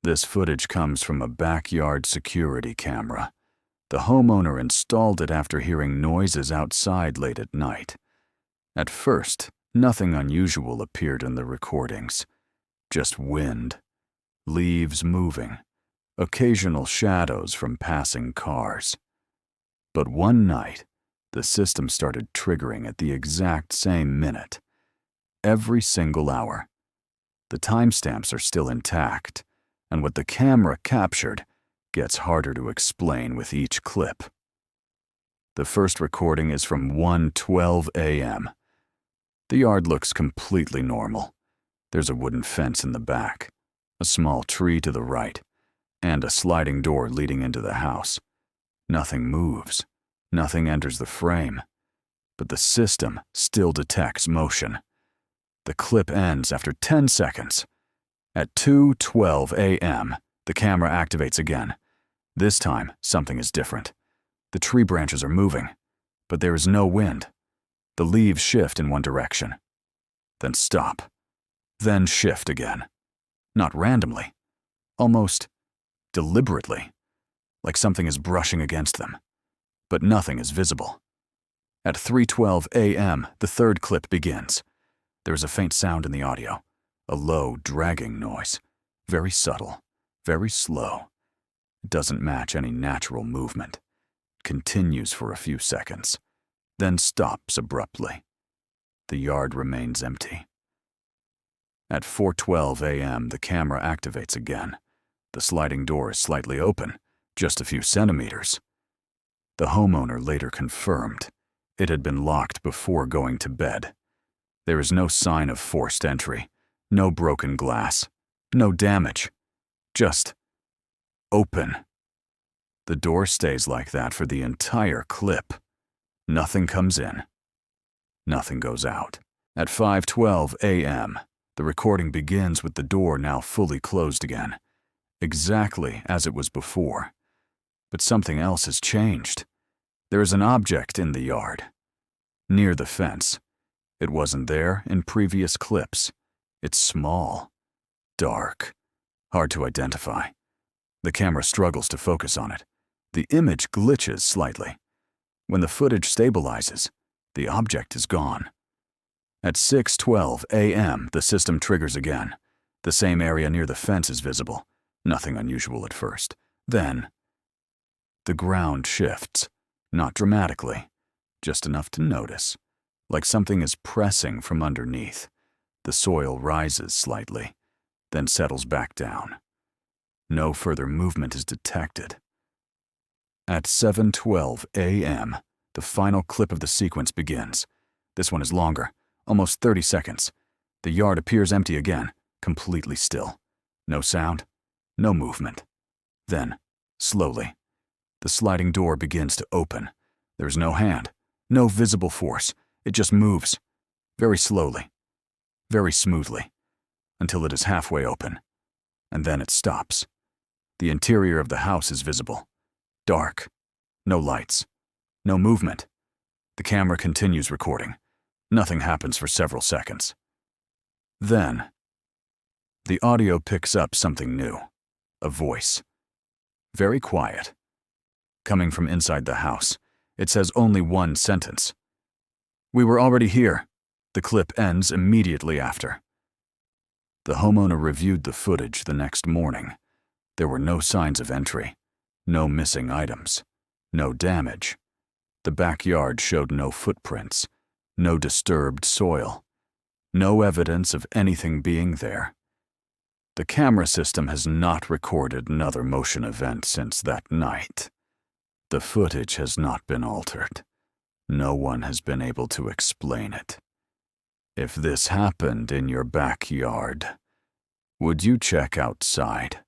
This footage comes from a backyard security camera. The homeowner installed it after hearing noises outside late at night. At first, nothing unusual appeared in the recordings. Just wind, leaves moving, occasional shadows from passing cars. But one night, the system started triggering at the exact same minute. Every single hour. The timestamps are still intact, and what the camera captured gets harder to explain with each clip. The first recording is from 1:12 a.m. The yard looks completely normal. There's a wooden fence in the back, a small tree to the right, and a sliding door leading into the house. Nothing moves. Nothing enters the frame. But the system still detects motion. The clip ends after 10 seconds. At 2:12 a.m., the camera activates again. This time, something is different. The tree branches are moving, but there is no wind. The leaves shift in one direction, then stop, then shift again. Not randomly, almost deliberately, like something is brushing against them. But nothing is visible. At 3:12 a.m., the third clip begins. There is a faint sound in the audio, a low, dragging noise, very subtle, very slow. It doesn't match any natural movement. It continues for a few seconds, then stops abruptly. The yard remains empty. At 4:12 a.m., the camera activates again. The sliding door is slightly open, just a few centimeters. The homeowner later confirmed it had been locked before going to bed. There is no sign of forced entry, no broken glass, no damage, just open. The door stays like that for the entire clip. Nothing comes in. Nothing goes out. At 5:12 a.m., the recording begins with the door now fully closed again, exactly as it was before. But something else has changed. There is an object in the yard, near the fence. It wasn't there in previous clips. It's small, dark, hard to identify. The camera struggles to focus on it. The image glitches slightly. When the footage stabilizes, the object is gone. At 6:12 a.m., the system triggers again. The same area near the fence is visible. Nothing unusual at first. Then, the ground shifts. Not dramatically, just enough to notice, like something is pressing from underneath. The soil rises slightly, then settles back down. No further movement is detected. At 7:12 a.m., the final clip of the sequence begins. This one is longer, almost 30 seconds. The yard appears empty again, completely still. No sound, no movement. Then, slowly, the sliding door begins to open. There is no hand, no visible force. It just moves, very slowly, very smoothly, until it is halfway open. And then it stops. The interior of the house is visible. Dark, no lights, no movement. The camera continues recording. Nothing happens for several seconds. Then, the audio picks up something new. A voice. Very quiet. Coming from inside the house, it says only one sentence. "We were already here." The clip ends immediately after. The homeowner reviewed the footage the next morning. There were no signs of entry, no missing items, no damage. The backyard showed no footprints, no disturbed soil, no evidence of anything being there. The camera system has not recorded another motion event since that night. The footage has not been altered. No one has been able to explain it. If this happened in your backyard, would you check outside?